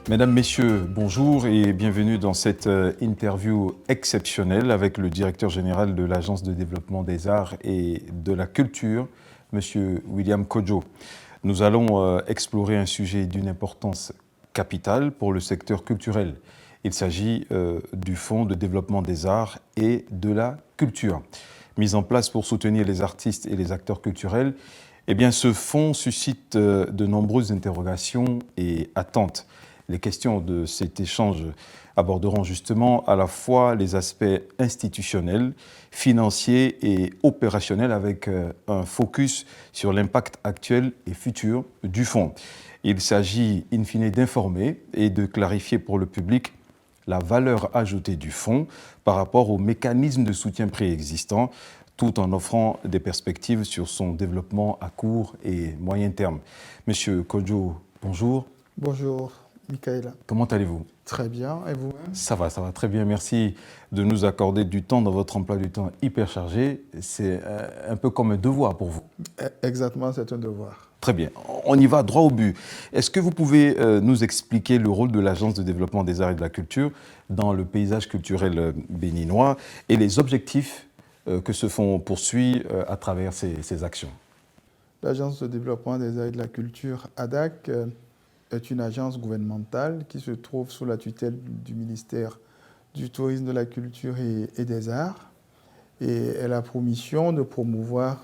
Mesdames, Messieurs, bonjour et bienvenue dans cette interview exceptionnelle avec le directeur général de l'Agence de développement des arts et de la culture, Monsieur William Kodjo. Nous allons explorer un sujet d'une importance capitale pour le secteur culturel. Il s'agit du Fonds de développement des arts et de la culture. Mis en place pour soutenir les artistes et les acteurs culturels, eh bien, ce fonds suscite de nombreuses interrogations et attentes. Les questions de cet échange aborderont justement à la fois les aspects institutionnels, financiers et opérationnels avec un focus sur l'impact actuel et futur du fonds. Il s'agit in fine d'informer et de clarifier pour le public la valeur ajoutée du fonds par rapport aux mécanismes de soutien préexistants, tout en offrant des perspectives sur son développement à court et moyen terme. Monsieur Kodjo, bonjour. Bonjour, Michaela. Comment allez-vous? Très bien, et vous-même? Ça va très bien. Merci de nous accorder du temps dans votre emploi du temps hyper chargé. C'est un peu comme un devoir pour vous. Exactement, c'est un devoir. Très bien, on y va droit au but. Est-ce que vous pouvez nous expliquer le rôle de l'Agence de développement des arts et de la culture dans le paysage culturel béninois et les objectifs que ce fonds poursuit à travers ses actions? L'Agence de développement des arts et de la culture, ADAC, est une agence gouvernementale qui se trouve sous la tutelle du ministère du Tourisme, de la Culture et des Arts. Et elle a pour mission de promouvoir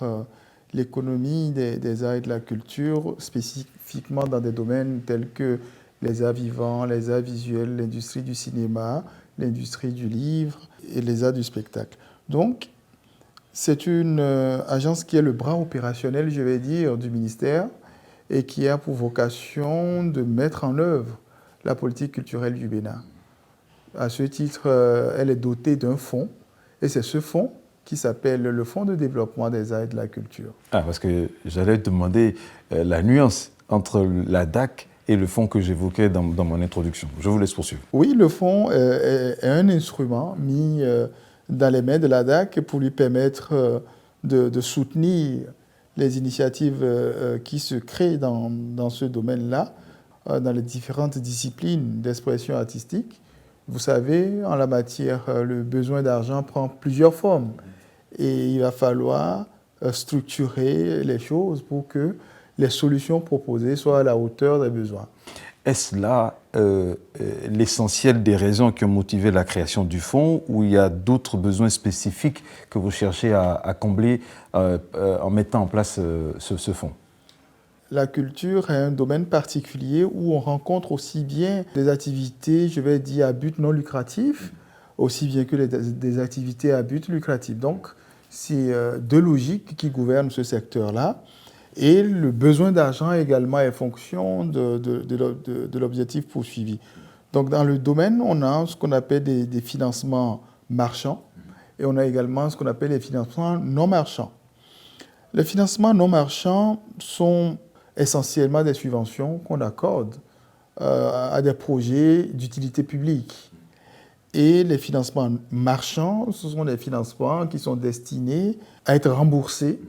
l'économie des arts et de la culture, spécifiquement dans des domaines tels que les arts vivants, les arts visuels, l'industrie du cinéma, l'industrie du livre et les arts du spectacle. Donc, c'est une agence qui est le bras opérationnel, je vais dire, du ministère et qui a pour vocation de mettre en œuvre la politique culturelle du Bénin. À ce titre, elle est dotée d'un fonds et c'est ce fonds qui s'appelle le Fonds de développement des arts et de la culture. Ah, parce que j'allais te demander la nuance entre la DAC et le fonds que j'évoquais dans mon introduction. Je vous laisse poursuivre. Oui, le fonds est un instrument mis dans les mains de la DAC pour lui permettre de soutenir les initiatives qui se créent dans ce domaine-là, dans les différentes disciplines d'expression artistique. Vous savez, en la matière, le besoin d'argent prend plusieurs formes et il va falloir structurer les choses pour que les solutions proposées soient à la hauteur des besoins. Est-ce là l'essentiel des raisons qui ont motivé la création du fonds ou il y a d'autres besoins spécifiques que vous cherchez à combler en mettant en place ce fonds? La culture est un domaine particulier où on rencontre aussi bien des activités, je vais dire, à but non lucratif, aussi bien que des activités à but lucratif. Donc, c'est deux logiques qui gouvernent ce secteur-là. Et le besoin d'argent également est fonction de l'objectif poursuivi. Donc, dans le domaine, on a ce qu'on appelle des financements marchands et on a également ce qu'on appelle les financements non marchands. Les financements non marchands sont essentiellement des subventions qu'on accorde à des projets d'utilité publique. Et les financements marchands, ce sont des financements qui sont destinés à être remboursés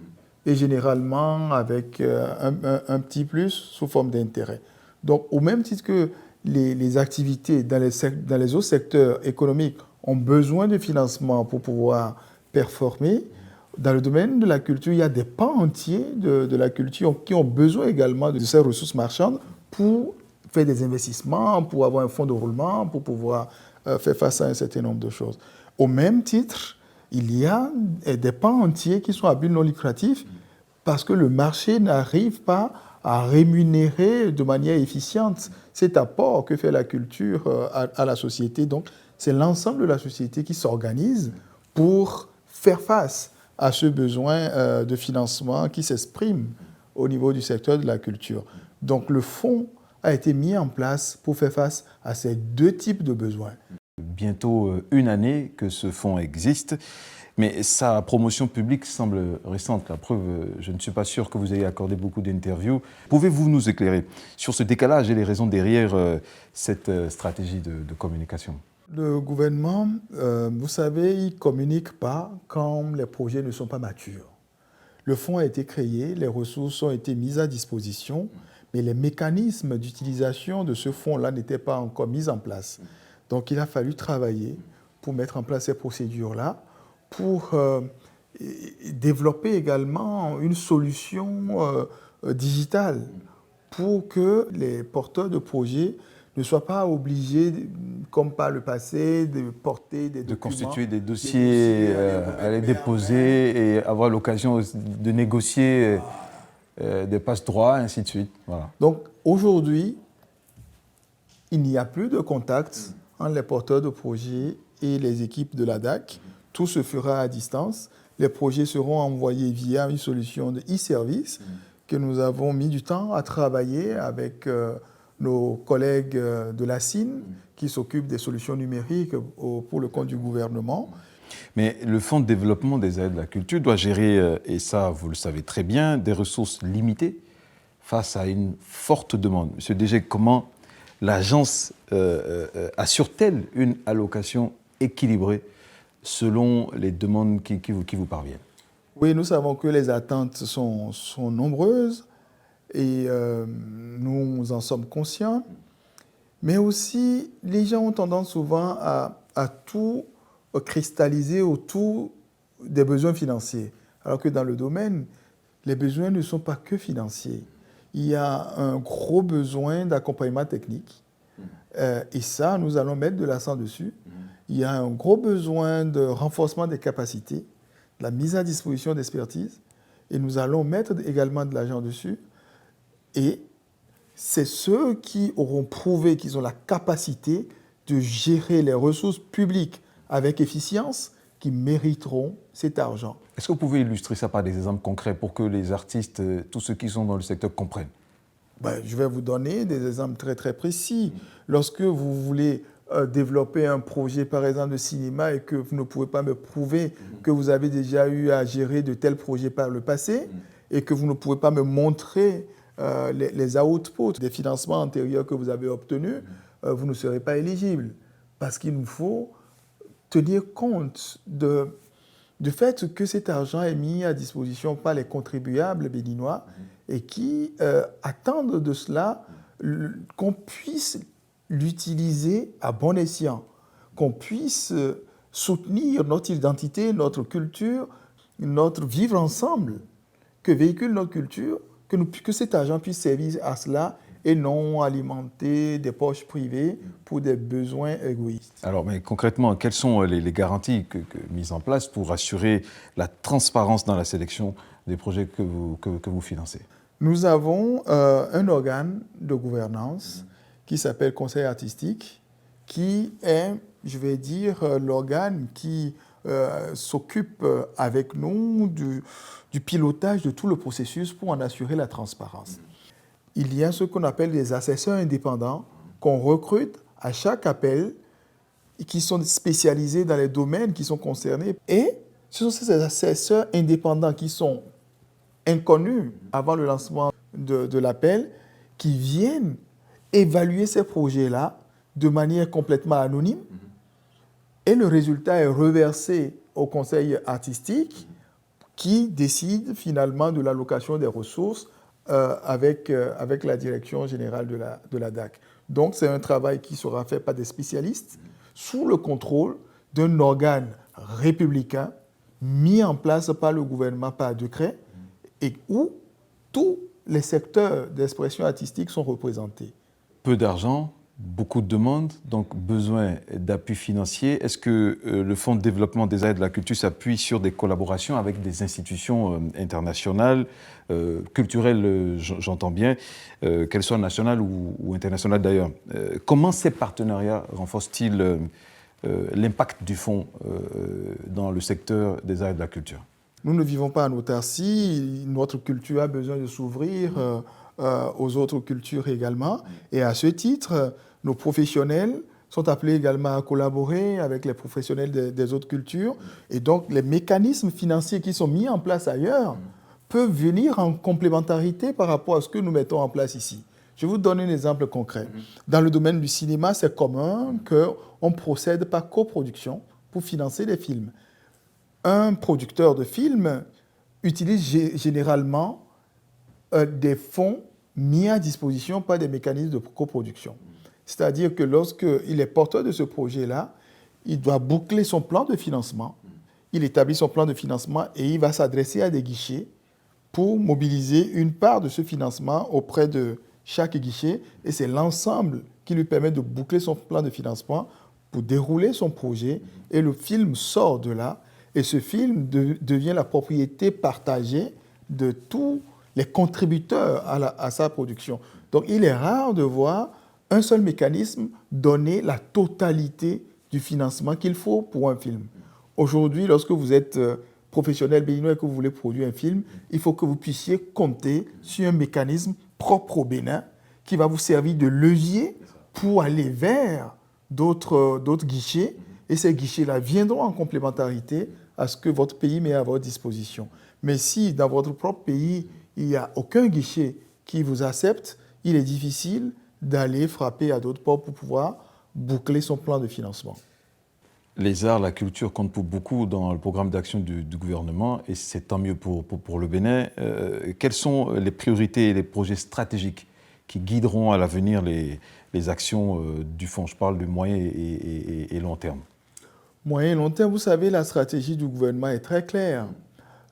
et généralement avec un petit plus sous forme d'intérêt. Donc, au même titre que les activités dans les autres secteurs économiques ont besoin de financement pour pouvoir performer, dans le domaine de la culture, il y a des pans entiers de la culture qui ont besoin également de ces ressources marchandes pour faire des investissements, pour avoir un fonds de roulement, pour pouvoir faire face à un certain nombre de choses. Au même titre, il y a des pans entiers qui sont à but non lucratif parce que le marché n'arrive pas à rémunérer de manière efficiente cet apport que fait la culture à la société. Donc, c'est l'ensemble de la société qui s'organise pour faire face à ce besoin de financement qui s'exprime au niveau du secteur de la culture. Donc, le fonds a été mis en place pour faire face à ces deux types de besoins. Bientôt une année que ce fonds existe, mais sa promotion publique semble récente. La preuve, je ne suis pas sûr que vous ayez accordé beaucoup d'interviews. Pouvez-vous nous éclairer sur ce décalage et les raisons derrière cette stratégie de communication? Le gouvernement, vous savez, il ne communique pas quand les projets ne sont pas matures. Le fonds a été créé, les ressources ont été mises à disposition, Mais les mécanismes d'utilisation de ce fonds-là n'étaient pas encore mis en place. Donc il a fallu travailler pour mettre en place ces procédures-là, pour développer également une solution digitale pour que les porteurs de projets ne soient pas obligés, comme par le passé, de porter des documents. De constituer des dossiers, à les déposer et avoir l'occasion de négocier des passe-droits, ainsi de suite. Voilà. Donc aujourd'hui, il n'y a plus de contact entre les porteurs de projets et les équipes de la DAC. Tout se fera à distance. Les projets seront envoyés via une solution de e-service que nous avons mis du temps à travailler avec nos collègues de la CIN qui s'occupent des solutions numériques pour le compte du gouvernement. Mais le Fonds de développement des aires de la culture doit gérer, et ça vous le savez très bien, des ressources limitées face à une forte demande. Monsieur DG, comment l'agence assure-t-elle une allocation équilibrée selon les demandes qui vous parviennent? Oui, nous savons que les attentes sont nombreuses et nous en sommes conscients. Mais aussi, les gens ont tendance souvent à tout cristalliser autour des besoins financiers. Alors que dans le domaine, les besoins ne sont pas que financiers. Il y a un gros besoin d'accompagnement technique. Et ça, nous allons mettre de l'accent dessus. Il y a un gros besoin de renforcement des capacités, de la mise à disposition d'expertise. Et nous allons mettre également de l'argent dessus. Et c'est ceux qui auront prouvé qu'ils ont la capacité de gérer les ressources publiques avec efficience qui mériteront cet argent. Est-ce que vous pouvez illustrer ça par des exemples concrets pour que les artistes, tous ceux qui sont dans le secteur comprennent? Je vais vous donner des exemples très très précis. Lorsque vous voulez développer un projet, par exemple, de cinéma et que vous ne pouvez pas me prouver que vous avez déjà eu à gérer de tels projets par le passé et que vous ne pouvez pas me montrer les outputs des financements antérieurs que vous avez obtenus, vous ne serez pas éligible. Parce qu'il nous faut tenir compte du fait que cet argent est mis à disposition par les contribuables béninois et qui attendent de cela qu'on puisse l'utiliser à bon escient, qu'on puisse soutenir notre identité, notre culture, notre vivre ensemble, que véhicule notre culture, que cet argent puisse servir à cela et non alimenter des poches privées pour des besoins égoïstes. Alors, mais concrètement, quelles sont les garanties mises en place pour assurer la transparence dans la sélection des projets que vous financez? Nous avons un organe de gouvernance qui s'appelle Conseil artistique, qui est, je vais dire, l'organe qui s'occupe avec nous du pilotage de tout le processus pour en assurer la transparence. Il y a ce qu'on appelle des assesseurs indépendants qu'on recrute à chaque appel et qui sont spécialisés dans les domaines qui sont concernés. Et ce sont ces assesseurs indépendants qui sont inconnus avant le lancement de l'appel qui viennent évaluer ces projets-là de manière complètement anonyme. Et le résultat est reversé au conseil artistique qui décide finalement de l'allocation des ressources avec la direction générale de la DAC. Donc, c'est un travail qui sera fait par des spécialistes sous le contrôle d'un organe républicain mis en place par le gouvernement par décret et où tous les secteurs d'expression artistique sont représentés. Peu d'argent, beaucoup de demandes, donc besoin d'appui financier. Est-ce que le Fonds de développement des arts et de la culture s'appuie sur des collaborations avec des institutions internationales, culturelles, j'entends bien, qu'elles soient nationales ou internationales d'ailleurs? Comment ces partenariats renforcent-ils l'impact du Fonds dans le secteur des arts et de la culture? Nous ne vivons pas en autarcie. Notre culture a besoin de s'ouvrir aux autres cultures également. Et à ce titre, nos professionnels sont appelés également à collaborer avec les professionnels des autres cultures. Et donc, les mécanismes financiers qui sont mis en place ailleurs peuvent venir en complémentarité par rapport à ce que nous mettons en place ici. Je vous donne un exemple concret. Dans le domaine du cinéma, c'est commun qu'on procède par coproduction pour financer les films. Un producteur de films utilise généralement des fonds mis à disposition par des mécanismes de coproduction. C'est-à-dire que lorsqu'il est porteur de ce projet-là, il doit boucler son plan de financement, il établit son plan de financement et il va s'adresser à des guichets pour mobiliser une part de ce financement auprès de chaque guichet. Et c'est l'ensemble qui lui permet de boucler son plan de financement pour dérouler son projet. Et le film sort de là. Et ce film devient la propriété partagée de tous les contributeurs à sa production. Donc il est rare de voir un seul mécanisme donner la totalité du financement qu'il faut pour un film. Aujourd'hui, lorsque vous êtes professionnel béninois et que vous voulez produire un film, il faut que vous puissiez compter sur un mécanisme propre au Bénin qui va vous servir de levier pour aller vers d'autres guichets. Et ces guichets-là viendront en complémentarité à ce que votre pays met à votre disposition. Mais si dans votre propre pays, il n'y a aucun guichet qui vous accepte, il est difficile d'aller frapper à d'autres portes pour pouvoir boucler son plan de financement. Les arts, la culture comptent pour beaucoup dans le programme d'action du gouvernement et c'est tant mieux pour le Bénin. Quelles sont les priorités et les projets stratégiques qui guideront à l'avenir les actions du fonds? Je parle de moyen et long terme. Moyen et long terme, vous savez, la stratégie du gouvernement est très claire.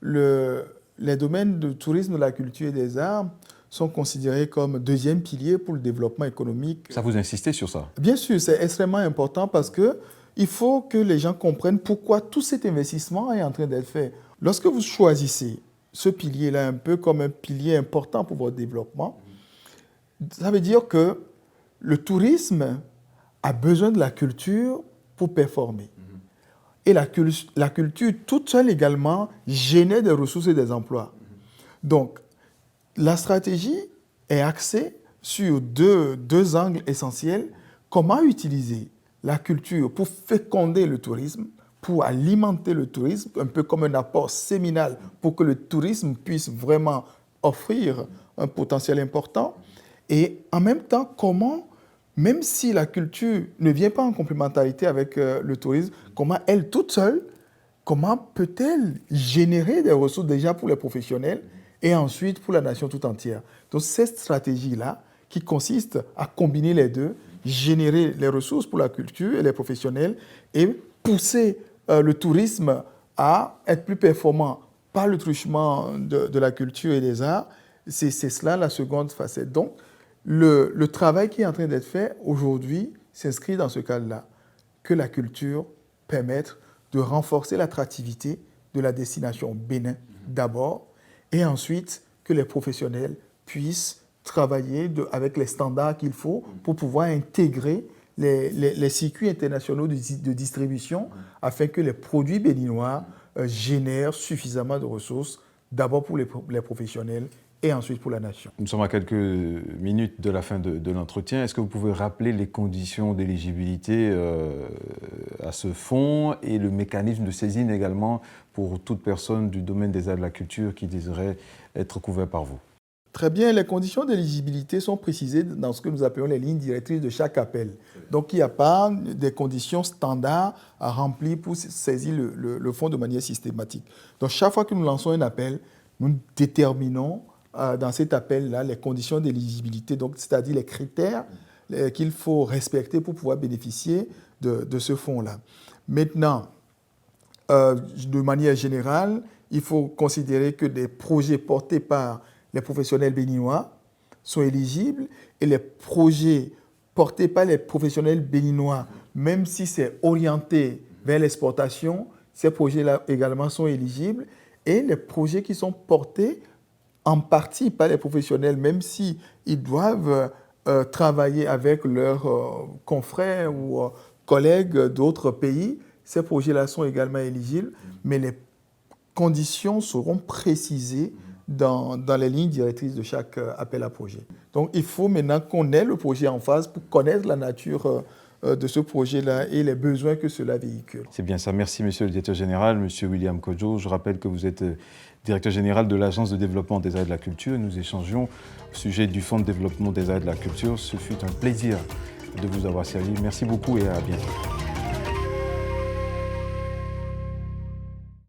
Les domaines du tourisme, de la culture et des arts sont considérés comme deuxième pilier pour le développement économique. Ça, vous insistez sur ça? Bien sûr, c'est extrêmement important parce qu'il faut que les gens comprennent pourquoi tout cet investissement est en train d'être fait. Lorsque vous choisissez ce pilier-là un peu comme un pilier important pour votre développement, ça veut dire que le tourisme a besoin de la culture pour performer. Et la culture toute seule également génère des ressources et des emplois. Donc, la stratégie est axée sur deux angles essentiels. Comment utiliser la culture pour féconder le tourisme, pour alimenter le tourisme, un peu comme un apport séminal pour que le tourisme puisse vraiment offrir un potentiel important. Et en même temps, comment, même si la culture ne vient pas en complémentarité avec le tourisme, comment elle toute seule, comment peut-elle générer des ressources déjà pour les professionnels et ensuite pour la nation tout entière. Donc cette stratégie-là, qui consiste à combiner les deux, générer les ressources pour la culture et les professionnels et pousser le tourisme à être plus performant par le truchement de la culture et des arts, c'est cela la seconde facette. Donc, le travail qui est en train d'être fait aujourd'hui s'inscrit dans ce cadre-là, que la culture permette de renforcer l'attractivité de la destination Bénin d'abord, et ensuite que les professionnels puissent travailler avec les standards qu'il faut pour pouvoir intégrer les circuits internationaux de distribution afin que les produits béninois génèrent suffisamment de ressources, d'abord pour les professionnels et ensuite pour la nation. Nous sommes à quelques minutes de la fin de l'entretien. Est-ce que vous pouvez rappeler les conditions d'éligibilité à ce fonds et le mécanisme de saisine également pour toute personne du domaine des arts et de la culture qui désirerait être couvert par vous? Très bien, les conditions d'éligibilité sont précisées dans ce que nous appelons les lignes directrices de chaque appel. Donc, il n'y a pas des conditions standards à remplir pour saisir le fonds de manière systématique. Donc, chaque fois que nous lançons un appel, nous déterminons dans cet appel-là les conditions d'éligibilité, c'est-à-dire les critères qu'il faut respecter pour pouvoir bénéficier de ce fonds-là. Maintenant, de manière générale, il faut considérer que des projets portés par les professionnels béninois sont éligibles et les projets portés par les professionnels béninois, même si c'est orienté vers l'exportation, ces projets-là également sont éligibles. Et les projets qui sont portés en partie par les professionnels, même s'ils doivent travailler avec leurs confrères ou collègues d'autres pays, ces projets-là sont également éligibles, mais les conditions seront précisées dans les lignes directrices de chaque appel à projet. Donc, il faut maintenant qu'on ait le projet en phase pour connaître la nature de ce projet-là et les besoins que cela véhicule. C'est bien ça. Merci, monsieur le directeur général, monsieur William Codjo. Je rappelle que vous êtes directeur général de l'Agence de développement des arts et de la culture. Nous échangeons au sujet du Fonds de développement des arts et de la culture. Ce fut un plaisir de vous avoir servi. Merci beaucoup et à bientôt.